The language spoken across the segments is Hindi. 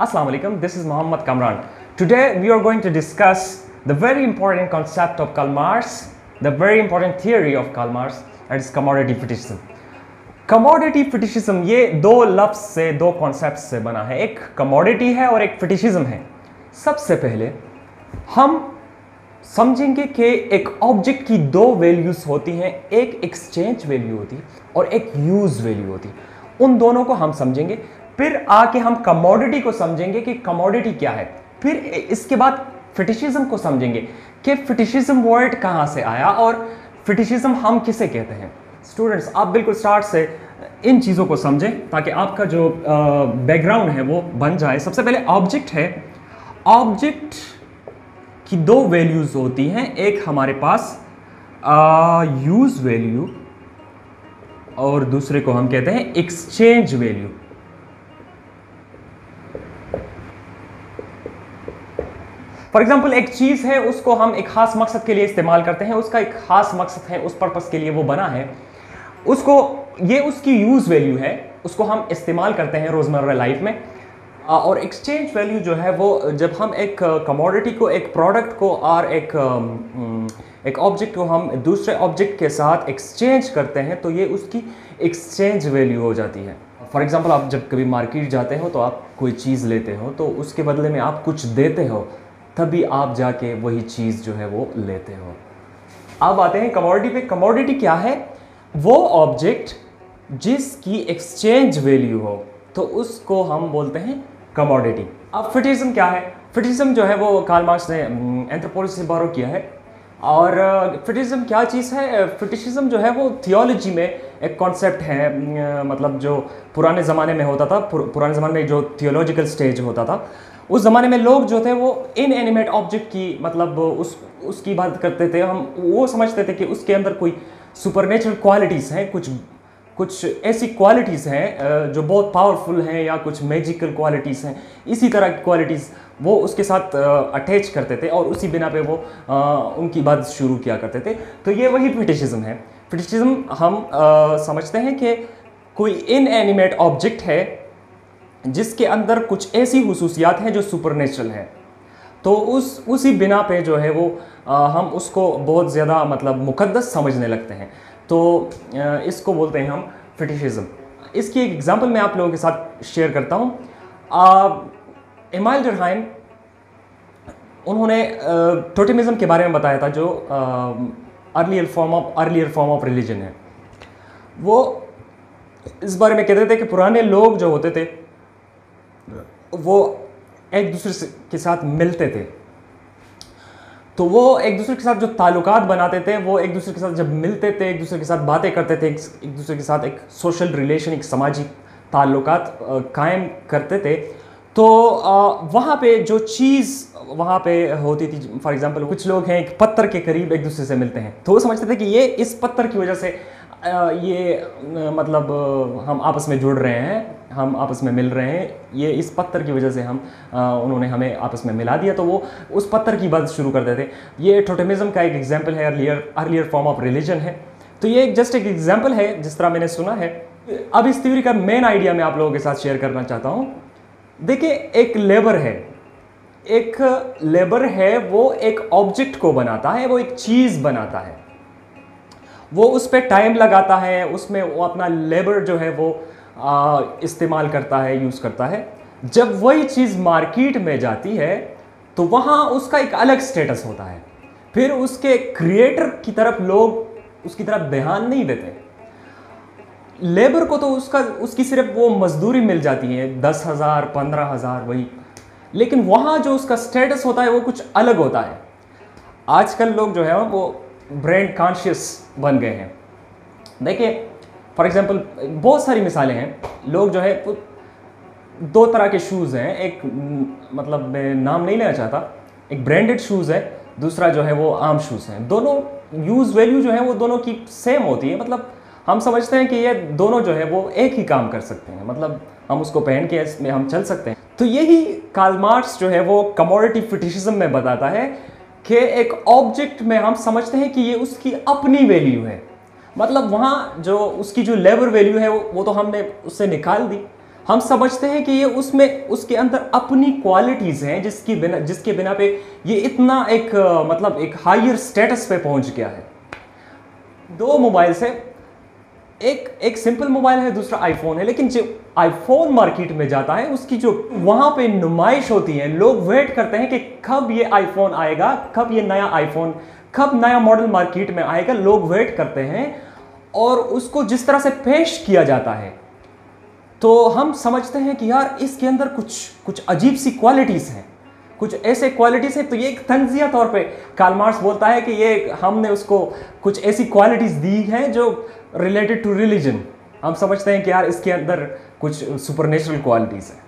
Assalamu alaikum, this is Muhammad Kamran. Today we are going to discuss the very important concept of Karl Marx, the very important theory of Karl Marx, that is commodity fetishism. Commodity fetishism ये दो लफ्ज से, दो कॉन्सेप्ट से बना है, एक कमोडिटी है और एक फिटिशिज्म है। सबसे पहले हम समझेंगे कि एक ऑब्जेक्ट की दो वैल्यूज होती हैं, एक एक्सचेंज वैल्यू होती है और एक यूज वैल्यू होती है। उन दोनों को हम समझेंगे, फिर आके हम कमोडिटी को समझेंगे कि कमोडिटी क्या है, फिर इसके बाद फिटिशिज्म को समझेंगे कि फिटिशिज्म वर्ड कहाँ से आया और फिटिशिज्म हम किसे कहते हैं। स्टूडेंट्स, आप बिल्कुल स्टार्ट से इन चीज़ों को समझें ताकि आपका जो बैकग्राउंड है वो बन जाए। सबसे पहले ऑब्जेक्ट है, ऑब्जेक्ट की दो वैल्यूज होती हैं, एक हमारे पास यूज वैल्यू और दूसरे को हम कहते हैं एक्सचेंज वैल्यू। फॉर एग्जाम्पल, एक चीज़ है, उसको हम एक खास मकसद के लिए इस्तेमाल करते हैं, उसका एक खास मकसद है, उस पर्पस के लिए वो बना है, उसको ये उसकी यूज़ वैल्यू है, उसको हम इस्तेमाल करते हैं रोज़मर्रा लाइफ में। और एक्सचेंज वैल्यू जो है वो जब हम एक कमोडिटी को, एक प्रोडक्ट को और एक ऑब्जेक्ट को हम दूसरे ऑब्जेक्ट के साथ एक्सचेंज करते हैं तो ये उसकी एक्सचेंज वैल्यू हो जाती है। फॉर एग्जाम्पल, आप जब कभी मार्केट जाते हो तो आप कोई चीज़ लेते हो तो उसके बदले में आप कुछ देते हो, तभी आप जाके वही चीज़ जो है वो लेते हो। अब आते हैं कमोडिटी पे। कमोडिटी क्या है? वो ऑब्जेक्ट जिसकी एक्सचेंज वैल्यू हो तो उसको हम बोलते हैं कमोडिटी। अब फिटिशिज्म क्या है? फिटिशिज्म जो है वो कार्ल मार्क्स ने एंथ्रोपोलॉजी से बोरो किया है। और फिटिशिज्म क्या चीज़ है? फिटिशिज्म जो है वो थियोलॉजी में एक कॉन्सेप्ट है, मतलब जो पुराने ज़माने में होता था, पुराने ज़माने में जो थियोलॉजिकल स्टेज होता था, उस ज़माने में लोग जो थे वो इनएनिमेट ऑब्जेक्ट की, मतलब उसकी बात करते थे। हम वो समझते थे कि उसके अंदर कोई सुपरनेचुरल क्वालिटीज़ हैं, कुछ ऐसी क्वालिटीज़ हैं जो बहुत पावरफुल हैं, या कुछ मैजिकल क्वालिटीज़ हैं, इसी तरह की क्वालिटीज़ वो उसके साथ अटैच करते थे और उसी बिना पे वो उनकी बात शुरू किया करते थे। तो ये वही फिटिशिज्म है। फिटिशिज्म हम समझते हैं कि कोई इनएनिमेट ऑब्जेक्ट है जिसके अंदर कुछ ऐसी हुसूसियात हैं जो सुपरनेचुरल हैं, तो उसी बिना पे जो है वो हम उसको बहुत ज़्यादा मतलब मुकद्दस समझने लगते हैं। तो इसको बोलते हैं हम फिटिशिज्म। इसकी एक एग्जांपल मैं आप लोगों के साथ शेयर करता हूँ। एमाइल डुरहाइम, उन्होंने टोटेमिज्म के बारे में बताया था, जो अर्लियर फॉर्म ऑफ रिलीजन है। वो इस बारे में कहते थे कि पुराने लोग जो होते थे वो एक दूसरे के साथ मिलते थे, तो वो एक दूसरे के साथ जो ताल्लुकात बनाते थे, वो एक दूसरे के साथ जब मिलते थे, एक दूसरे के साथ बातें करते थे, एक दूसरे के साथ एक सोशल रिलेशन, एक समाजी ताल्लुकात कायम करते थे, तो वहाँ पे जो चीज़ वहाँ पे होती थी, फॉर एग्जांपल कुछ लोग हैं एक पत्थर के करीब एक दूसरे से मिलते हैं, तो वो समझते थे कि ये इस पत्थर की वजह से मतलब हम आपस में जुड़ रहे हैं, हम आपस में मिल रहे हैं, ये इस पत्थर की वजह से उन्होंने हमें आपस में मिला दिया, तो वो उस पत्थर की बात शुरू करते थे। ये टोटेमिज्म का एक एग्जांपल है, अर्लियर फॉर्म ऑफ रिलीजन है। तो ये जस्ट एक एग्जांपल है जिस तरह मैंने सुना है। अब इस थ्योरी का मेन आइडिया मैं आप लोगों के साथ शेयर करना चाहता हूँ। देखिए, एक लेबर है, वो एक ऑब्जेक्ट को बनाता है, वो एक चीज़ बनाता है, वो उस पर टाइम लगाता है, उसमें वो अपना लेबर जो है वो इस्तेमाल करता है, यूज़ करता है। जब वही चीज़ मार्केट में जाती है तो वहाँ उसका एक अलग स्टेटस होता है, फिर उसके क्रिएटर की तरफ लोग उसकी तरफ ध्यान नहीं देते। लेबर को तो उसकी सिर्फ वो मजदूरी मिल जाती है, 10,000 15,000 वही, लेकिन वहाँ जो उसका स्टेटस होता है वो कुछ अलग होता है। आजकल लोग जो है वो ब्रांड कॉन्शियस बन गए हैं। देखिए, फॉर एग्जांपल बहुत सारी मिसालें हैं। लोग जो है दो तरह के शूज़ हैं, एक मतलब मैं नाम नहीं लेना चाहता, एक ब्रांडेड शूज़ है, दूसरा जो है वो आम शूज़ हैं। दोनों यूज़ वैल्यू जो है वो दोनों की सेम होती है, मतलब हम समझते हैं कि ये दोनों जो है वो एक ही काम कर सकते हैं, मतलब हम उसको पहन के इसमें हम चल सकते हैं। तो यही कार्ल मार्क्स जो है वो कमोडिटी फिटिशिज्म में बताता है कि एक ऑब्जेक्ट में हम समझते हैं कि ये उसकी अपनी वैल्यू है, मतलब वहाँ जो उसकी जो लेबर वैल्यू है वो तो हमने उससे निकाल दी, हम समझते हैं कि ये उसमें उसके अंदर अपनी क्वालिटीज़ हैं जिसके बिना पे ये इतना एक मतलब एक हायर स्टेटस पे पहुंच गया है। दो मोबाइल से एक सिंपल मोबाइल है, दूसरा आईफोन है, लेकिन जो आईफोन मार्केट में जाता है उसकी जो वहां पे नुमाइश होती है, लोग वेट करते हैं कि कब ये आईफोन आएगा, कब ये नया आईफोन, कब नया मॉडल मार्केट में आएगा। लोग वेट करते हैं और उसको जिस तरह से पेश किया जाता है तो हम समझते हैं कि यार इसके अंदर कुछ अजीब सी क्वालिटीज़ हैं, कुछ ऐसे क्वालिटीज़ हैं। तो ये एक तंजिया तौर पे कार्ल मार्क्स बोलता है कि ये हमने उसको कुछ ऐसी क्वालिटीज़ दी हैं जो रिलेटेड टू रिलीजन। हम समझते हैं कि यार इसके अंदर कुछ सुपरनेचुरल क्वालिटीज़ हैं।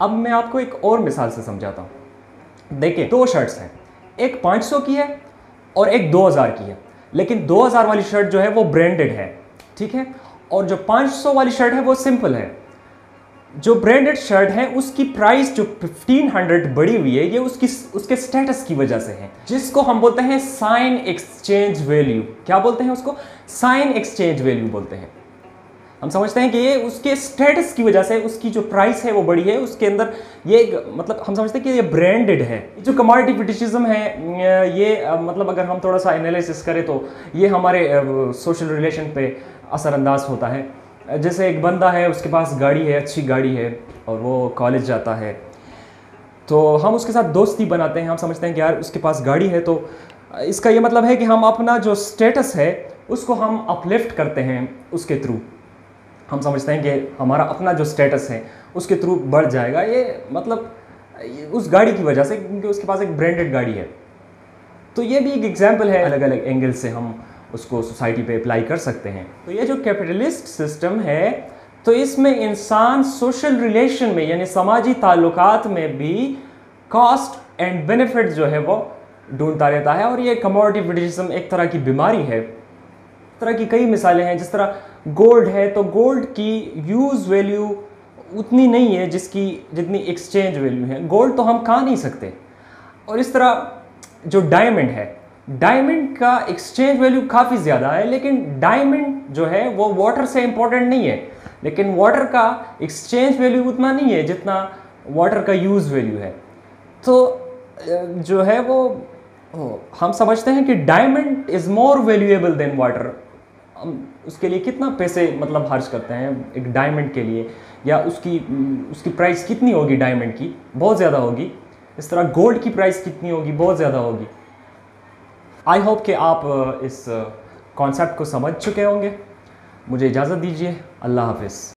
अब मैं आपको एक और मिसाल से समझाता हूँ। देखिए, दो शर्ट्स हैं, एक 500 की है और एक 2000 की है, लेकिन 2000 वाली शर्ट जो है वो ब्रांडेड है, ठीक है, और जो 500 वाली शर्ट है वो सिंपल है। जो ब्रांडेड शर्ट है उसकी प्राइस जो 1500 बढ़ी हुई है, ये उसके स्टेटस की वजह से है, जिसको हम बोलते हैं साइन एक्सचेंज वैल्यू। क्या बोलते हैं उसको? साइन एक्सचेंज वैल्यू बोलते हैं। हम समझते हैं कि ये उसके स्टेटस की वजह से उसकी जो प्राइस है वो बढ़ी है, उसके अंदर ये मतलब हम समझते हैं कि ये ब्रांडेड है। जो कमोडिटी फिटिशिज्म है ये मतलब अगर हम थोड़ा सा एनालिसिस करें तो ये हमारे सोशल रिलेशन पे असरअंदाज होता है। जैसे एक बंदा है, उसके पास गाड़ी है, अच्छी गाड़ी है, और वो कॉलेज जाता है, तो हम उसके साथ दोस्ती बनाते हैं। हम समझते हैं कि यार उसके पास गाड़ी है, तो इसका ये मतलब है कि हम अपना जो स्टेटस है उसको हम अपलिफ्ट करते हैं उसके थ्रू। हम समझते हैं कि हमारा अपना जो स्टेटस है उसके थ्रू बढ़ जाएगा, ये मतलब उस गाड़ी की वजह से, क्योंकि उसके पास एक ब्रांडेड गाड़ी है। तो ये भी एक एग्जाम्पल है, अलग अलग एंगल से हम उसको सोसाइटी पे अप्लाई कर सकते हैं। तो ये जो कैपिटलिस्ट सिस्टम है, तो इसमें इंसान सोशल रिलेशन में यानी समाजी ताल्लुकात में भी कॉस्ट एंड बेनिफिट जो है वो ढूंढता रहता है। और ये कमोडिटी फिटिशिज्म एक तरह की बीमारी है। इस तरह की कई मिसालें हैं, जिस तरह गोल्ड है, तो गोल्ड की यूज़ वैल्यू उतनी नहीं है जितनी एक्सचेंज वैल्यू है। गोल्ड तो हम खा नहीं सकते। और इस तरह जो डायमंड है, डायमंड का एक्सचेंज वैल्यू काफ़ी ज़्यादा है, लेकिन डायमंड जो है वो वाटर से इम्पोर्टेंट नहीं है, लेकिन वाटर का एक्सचेंज वैल्यू उतना नहीं है जितना वाटर का यूज़ वैल्यू है। तो जो है वो हम समझते हैं कि diamond is more valuable then water. हम उसके लिए कितना पैसे मतलब खर्च करते हैं एक डायमंड के लिए, या उसकी प्राइस कितनी होगी डायमंड की? बहुत ज़्यादा होगी। इस तरह गोल्ड की प्राइस कितनी होगी? बहुत ज़्यादा होगी। आई होप कि आप इस कॉन्सेप्ट को समझ चुके होंगे। मुझे इजाज़त दीजिए। अल्लाह हाफिज़।